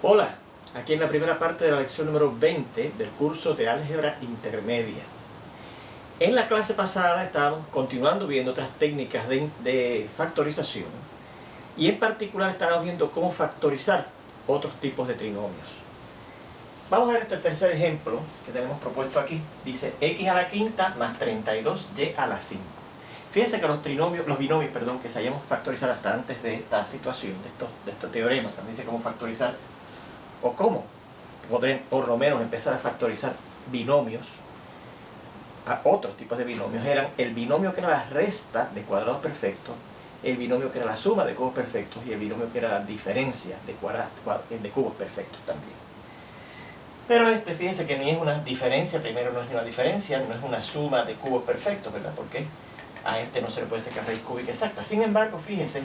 Hola, aquí en la primera parte de la lección número 20 del curso de álgebra intermedia. En la clase pasada estábamos continuando viendo otras técnicas de factorización y en particular estábamos viendo cómo factorizar otros tipos de trinomios. Vamos a ver este tercer ejemplo que tenemos propuesto aquí. Dice x a la quinta más 32y a la 5. Fíjense que los binomios que sabíamos factorizar hasta antes de esta situación, de estos teoremas, también dice cómo factorizar o cómo poder por lo menos empezar a factorizar binomios a otros tipos de binomios. Eran el binomio que era la resta de cuadrados perfectos, el binomio que era la suma de cubos perfectos y el binomio que era la diferencia de cubos perfectos también. Pero fíjense que ni es una diferencia, primero no es una diferencia, no es una suma de cubos perfectos, ¿verdad? Porque a no se le puede sacar raíz cúbica exacta. Sin embargo, fíjense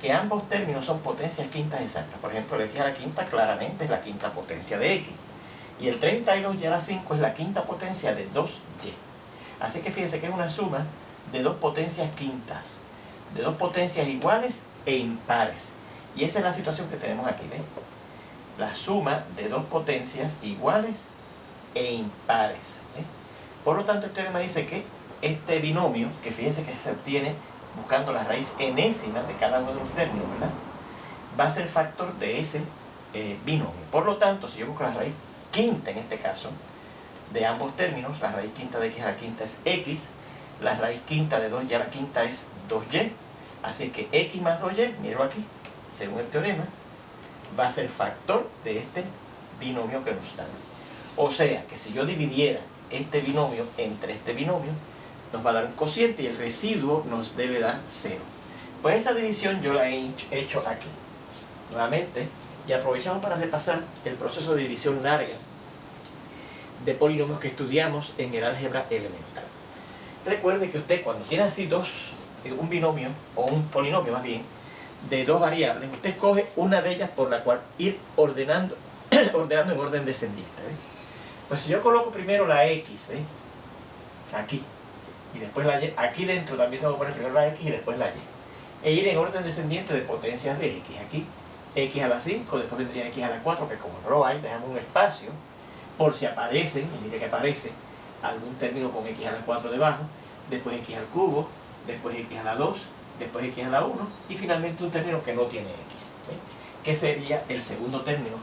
que ambos términos son potencias quintas exactas. Por ejemplo, el x a la quinta claramente es la quinta potencia de x. Y el 32y a la 5 es la quinta potencia de 2y. Así que fíjense que es una suma de dos potencias quintas, de dos potencias iguales e impares. Y esa es la situación que tenemos aquí, ¿ven? La suma de dos potencias iguales e impares, ¿ven? Por lo tanto, el teorema dice que este binomio, que fíjense que se obtiene buscando la raíz enésima de cada uno de los términos, ¿verdad?, va a ser factor de ese binomio. Por lo tanto, si yo busco la raíz quinta en este caso, de ambos términos, la raíz quinta de x a la quinta es x, la raíz quinta de 2y a la quinta es 2y, así que x más 2y, miro aquí, según el teorema, va a ser factor de este binomio que nos dan. O sea, que si yo dividiera este binomio entre este binomio, nos va a dar un cociente y el residuo nos debe dar 0. Pues esa división yo la he hecho aquí, nuevamente, y aprovechamos para repasar el proceso de división larga de polinomios que estudiamos en el álgebra elemental. Recuerde que usted cuando tiene así un binomio, o un polinomio más bien, de dos variables, usted escoge una de ellas por la cual ir ordenando en orden descendiente, ¿ves? Pues si yo coloco primero la x, ¿ves?, aquí, y después la y, aquí dentro también tengo que poner primero la x y después la y, e ir en orden descendiente de potencias de x. Aquí x a la 5, después vendría x a la 4, que como no lo hay, dejamos un espacio por si aparecen, y mire que aparece algún término con x a la 4 debajo, después x al cubo, después x a la 2, después x a la 1, y finalmente un término que no tiene x, ¿sí?, que sería el segundo término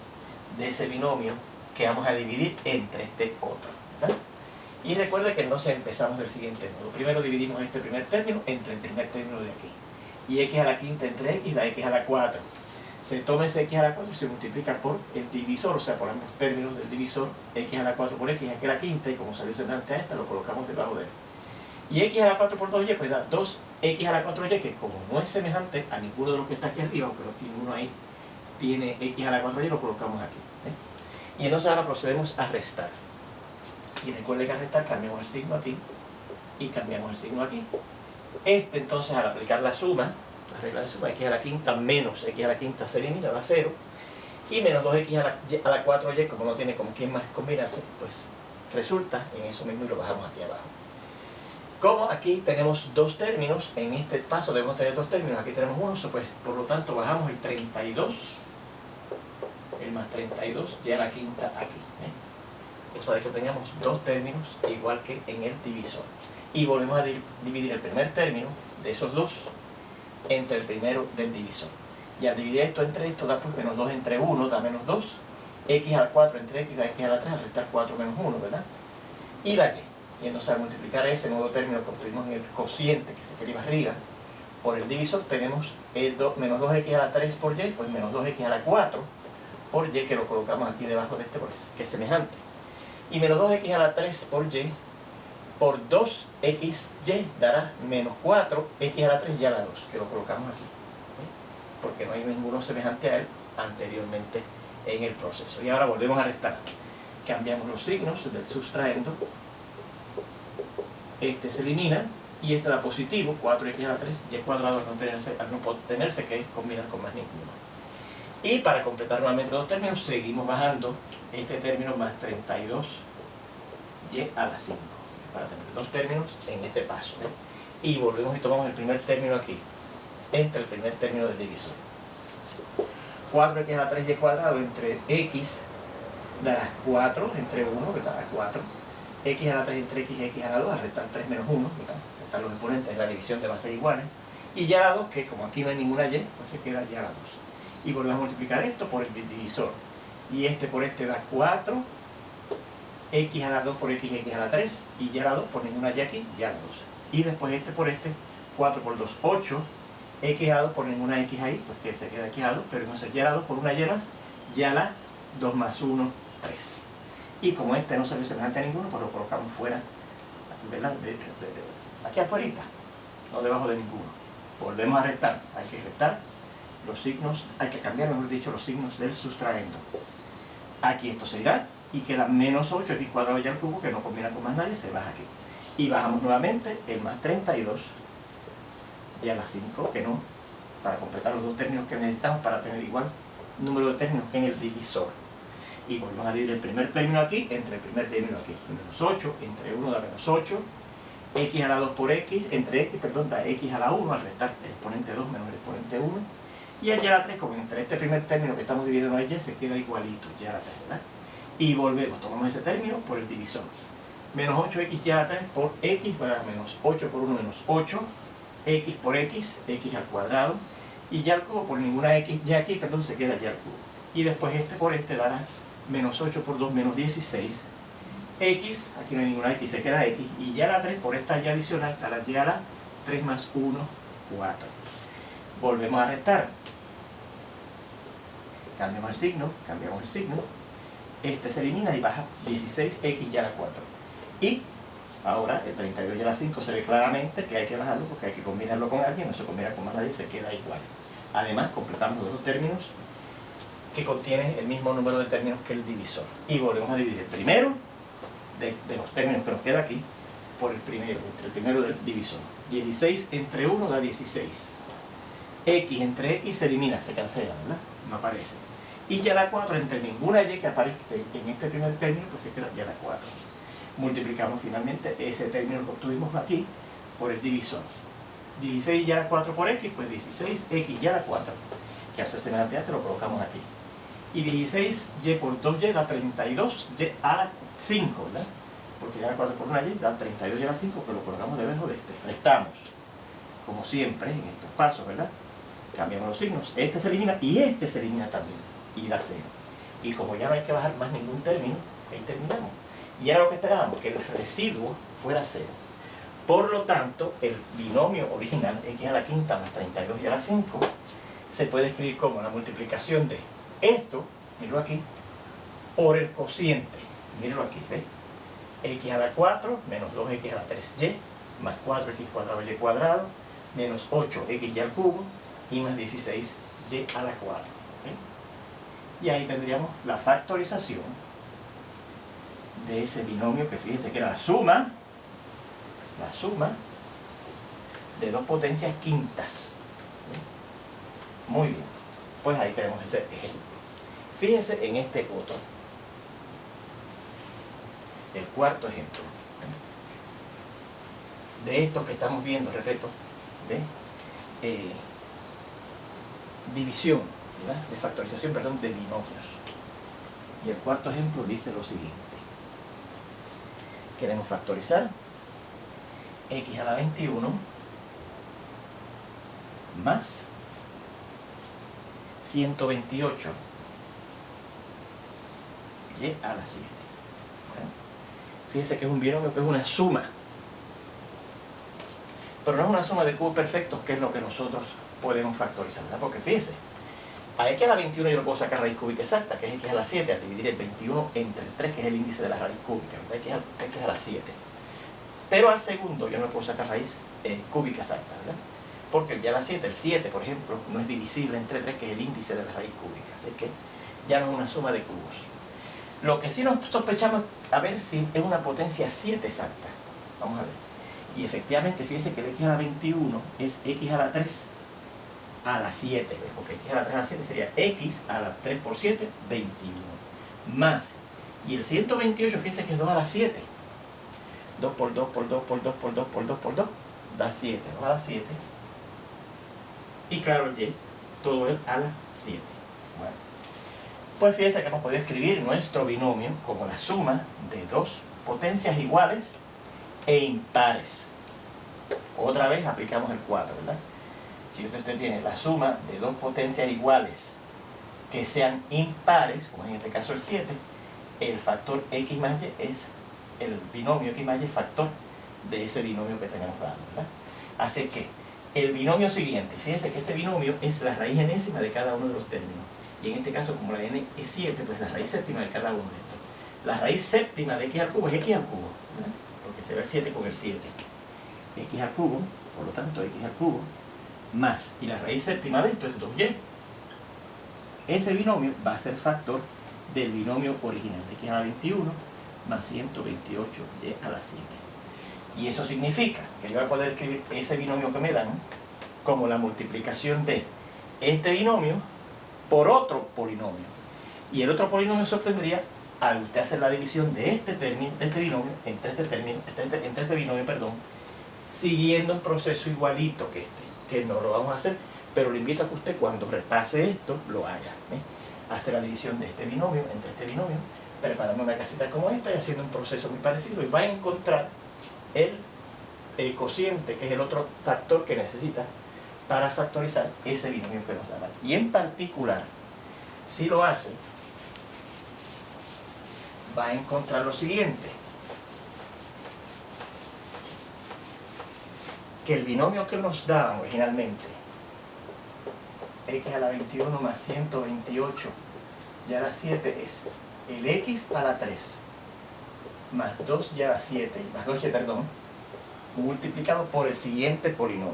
de ese binomio que vamos a dividir entre este otro, ¿verdad? Y recuerde que entonces empezamos del siguiente modo. Primero dividimos este primer término entre el primer término de aquí. Y x a la quinta entre x da x a la 4. Se toma ese x a la 4 y se multiplica por el divisor, o sea, por ambos términos del divisor, x a la 4 por x a la quinta, y como salió semejante a esta, lo colocamos debajo de él. Y x a la 4 por 2y, pues da 2x a la 4y, que como no es semejante a ninguno de los que está aquí arriba, pero ninguno ahí tiene x a la 4y, lo colocamos aquí, ¿eh? Y entonces ahora procedemos a restar. Y recuerde que al restar cambiamos el signo aquí y cambiamos el signo aquí. Entonces, al aplicar la suma, la regla de suma, x a la quinta menos x a la quinta se elimina, da 0. Y menos 2x a la 4y, como no tiene con quién más combinarse, pues resulta en eso mismo y lo bajamos aquí abajo. Como aquí tenemos dos términos, en este paso debemos tener dos términos, aquí tenemos uno, pues por lo tanto bajamos el 32, el más 32 y a la quinta aquí, ¿eh? O sea, que tengamos dos términos igual que en el divisor. Y volvemos a dividir el primer término de esos dos entre el primero del divisor. Y al dividir esto entre esto da pues menos 2 entre 1 da menos 2. X a la 4 entre x da x a la 3, al restar 4 menos 1, ¿verdad? Y la y. Y entonces al multiplicar ese nuevo término que obtuvimos en el cociente que se escribe arriba por el divisor, tenemos menos 2x a la 3 por y, pues menos 2x a la 4 por y, que lo colocamos aquí debajo de este, que es semejante. Y menos 2x a la 3 por y por 2xy dará menos 4x a la 3 y a la 2, que lo colocamos aquí, ¿eh?, porque no hay ninguno semejante a él anteriormente en el proceso. Y ahora volvemos a restar. Cambiamos los signos del subtraendo. Este se elimina y este da positivo, 4x a la 3, y cuadrado al no tenerse que combinar con más ninguno. Y para completar nuevamente los términos, seguimos bajando este término más 32y a la 5, para tener dos términos en este paso, ¿eh? Y volvemos y tomamos el primer término aquí, entre el primer término del divisor. 4x a la 3y cuadrado entre x dará 4 entre 1, que dará 4. X a la 3 entre x a la 2, al restar 3 menos 1, restar los exponentes, es la división de bases iguales. Y ya la 2, que como aquí no hay ninguna y, pues se queda ya la 2. Y volvemos a multiplicar esto por el divisor. Y este por este da 4, x a la 2 por x a la 3, y ya la 2 por ninguna y aquí, ya la 2. Y después este por este, 4 por 2, 8, x a la 2 por ninguna x ahí, pues que se queda aquí a la 2, pero entonces ya la 2 por una y más, ya la 2 más 1, 3. Y como este no salió semejante a ninguno, pues lo colocamos fuera, ¿verdad? Aquí afuera, no debajo de ninguno. Volvemos a restar, hay que restar los signos, hay que cambiar, mejor dicho, los signos del sustraendo. Aquí esto se irá y queda menos 8x cuadrado ya al cubo, que no combina con más nadie, se baja aquí. Y bajamos nuevamente el más 32 y a las 5, que no, para completar los dos términos que necesitamos para tener igual número de términos que en el divisor. Y volvemos a dividir el primer término aquí entre el primer término aquí. Menos 8 entre 1 da menos 8. X a la 2 por x, entre x, perdón, da x a la 1 al restar el exponente 2 menos el exponente 1. Y el y a la 3, como entre este primer término que estamos dividiendo en y, se queda igualito, y a la 3, ¿verdad? Y volvemos, tomamos ese término por el divisor. Menos 8x y a la 3 por x, ¿verdad? Menos 8 por 1 menos 8. X por x, x al cuadrado. Y y al cubo por ninguna x, y aquí, perdón, se queda y al cubo. Y después este por este dará menos 8 por 2 menos 16. X, aquí no hay ninguna x, se queda x. Y ya la 3 por esta y adicional dará y a la 3 más 1, 4. Volvemos a restar. Cambiamos el signo, este se elimina y baja 16x y a la 4. Y ahora el 32 y a la 5 se ve claramente que hay que bajarlo porque hay que combinarlo con alguien, no se combina con más nadie, se queda igual. Además, completamos los dos términos que contienen el mismo número de términos que el divisor. Y volvemos a dividir el primero de los términos que nos queda aquí por el primero, entre el primero del divisor. 16 entre 1 da 16. X entre x se elimina, se cancela, ¿verdad? No aparece. Y ya la 4 entre ninguna y que aparece en este primer término, pues se queda ya la 4. Multiplicamos finalmente ese término que obtuvimos aquí por el divisor. 16 y a la 4 por x, pues 16x y a la 4, que al ser semejante a este lo colocamos aquí. Y 16y por 2y da 32y a la 5, ¿verdad? Porque ya la 4 por una y da 32y a la 5, que lo colocamos debajo de este. Restamos, como siempre en estos pasos, ¿verdad? Cambiamos los signos, este se elimina y este se elimina también, y da 0. Y como ya no hay que bajar más ningún término, ahí terminamos. Y era lo que esperábamos, que el residuo fuera 0. Por lo tanto, el binomio original, x a la quinta más 32 y a la 5, se puede escribir como la multiplicación de esto, míralo aquí, por el cociente, míralo aquí, ¿ves? X a la 4 menos 2x a la 3y más 4x cuadrado y cuadrado menos 8x al cubo y más 16y a la 4. ¿Okay? Y ahí tendríamos la factorización de ese binomio que fíjense que era la suma de dos potencias quintas. ¿Okay? Muy bien, pues ahí tenemos ese ejemplo. Fíjense en este otro, el cuarto ejemplo de estos que estamos viendo, repito, de división, ¿verdad? De factorización, perdón, de binomios. Y el cuarto ejemplo dice lo siguiente: queremos factorizar x a la 21 más 128 y a la 7. ¿Okay? Fíjense que es un binomio que es una suma, pero no es una suma de cubos perfectos, que es lo que nosotros podemos factorizar, ¿verdad? Porque fíjense, a x a la 21 yo lo puedo sacar raíz cúbica exacta, que es x a la 7, al dividir el 21 entre el 3, que es el índice de la raíz cúbica, ¿verdad? X a la 7. Pero al segundo yo no puedo sacar raíz cúbica exacta, ¿verdad? Porque ya la 7, el 7, por ejemplo, no es divisible entre 3, que es el índice de la raíz cúbica. Así que ya no es una suma de cubos. Lo que sí nos sospechamos, a ver si es una potencia 7 exacta. Vamos a ver. Y efectivamente, fíjense que el x a la 21 es x a la 3 a la 7. ¿Ves? Porque x a la 3 a la 7 sería x a la 3 por 7, 21. Más. Y el 128, fíjense que es 2 a la 7. 2 por 2 por 2 por 2 por 2 por 2 por 2 da 7, 2 a la 7. Y claro, y todo es a la 7. Bueno, pues fíjense que hemos podido escribir nuestro binomio como la suma de dos potencias iguales e impares. Otra vez aplicamos el 4, ¿verdad? Si usted tiene la suma de dos potencias iguales que sean impares, como en este caso el 7, el factor x más y es el binomio x más y factor de ese binomio que tenemos dado, ¿verdad? Así que el binomio siguiente, fíjense que este binomio es la raíz enésima de cada uno de los términos. Y en este caso, como la n es 7, pues la raíz séptima de cada uno de estos. La raíz séptima de x al cubo es x al cubo, ¿verdad? Porque se ve el 7 con el 7. X al cubo, por lo tanto x al cubo, más, y la raíz séptima de esto es 2y. Ese binomio va a ser factor del binomio original, x a la 21 más 128y a la 7. Y eso significa que yo voy a poder escribir ese binomio que me dan como la multiplicación de este binomio por otro polinomio. Y el otro polinomio se obtendría al usted hacer la división de este término, de este binomio, entre este binomio, siguiendo un proceso igualito que este, que no lo vamos a hacer, pero le invito a que usted cuando repase esto, lo haga. Hace la división de este binomio entre este binomio, preparando una casita como esta y haciendo un proceso muy parecido, y va a encontrar el cociente, que es el otro factor que necesita para factorizar ese binomio que nos daban. Y en particular, si lo hace, va a encontrar lo siguiente: que el binomio que nos daban originalmente, x a la 21 más 128 y a la 7, es el x a la 3 más 2y a la 7, más 2y, perdón, multiplicado por el siguiente polinomio,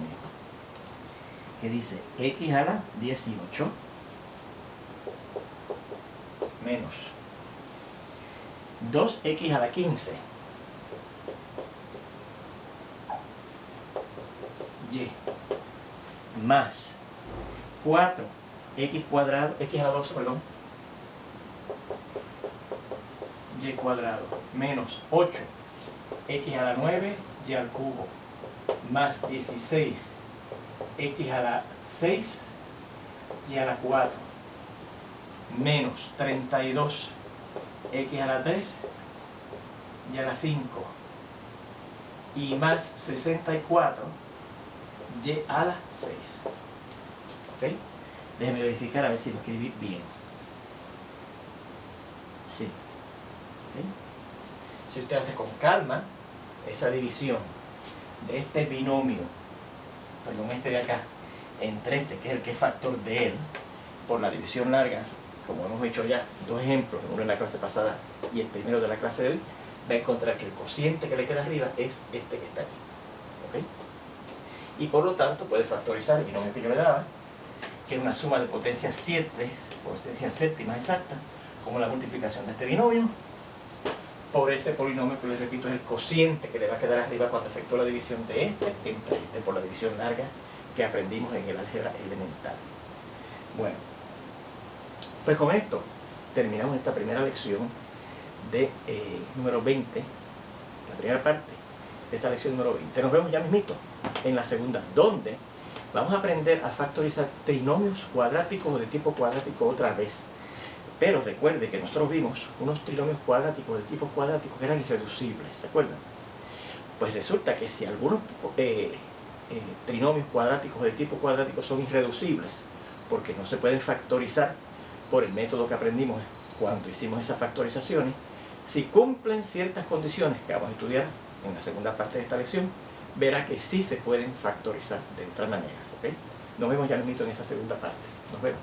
que dice x a la 18 menos 2x a la 15 y más 4x cuadrado, x a la 12, perdón, y cuadrado menos 8x a la 9 y al cubo más 16 x a la 6 y a la 4 menos 32 x a la 3 y a la 5 y más 64 y a la 6. ¿Ok? Déjenme verificar a ver si lo escribí bien. Sí. ¿Okay? Si usted hace con calma esa división de este binomio, perdón, este de acá, entre este, que es el que es factor de él, por la división larga, como hemos hecho ya, dos ejemplos, uno en la clase pasada y el primero de la clase de hoy, va a encontrar que el cociente que le queda arriba es este que está aquí. ¿Ok? Y por lo tanto puede factorizar el binomio que yo le daba, que es una suma de potencias 7, potencias séptimas exactas, como la multiplicación de este binomio por ese polinomio que les repito es el cociente que le va a quedar arriba cuando efectúe la división de este entre este, por la división larga que aprendimos en el álgebra elemental. Bueno, pues con esto terminamos esta primera lección de número 20, la primera parte de esta lección número 20. Nos vemos ya mismito en la segunda, donde vamos a aprender a factorizar trinomios cuadráticos de tipo cuadrático otra vez. Pero recuerde que nosotros vimos unos trinomios cuadráticos de tipo cuadrático que eran irreducibles, ¿se acuerdan? Pues resulta que si algunos trinomios cuadráticos de tipo cuadrático son irreducibles, porque no se pueden factorizar por el método que aprendimos cuando hicimos esas factorizaciones, si cumplen ciertas condiciones que vamos a estudiar en la segunda parte de esta lección, verá que sí se pueden factorizar de otra manera. ¿Okay? Nos vemos ya mismo en esa segunda parte. Nos vemos.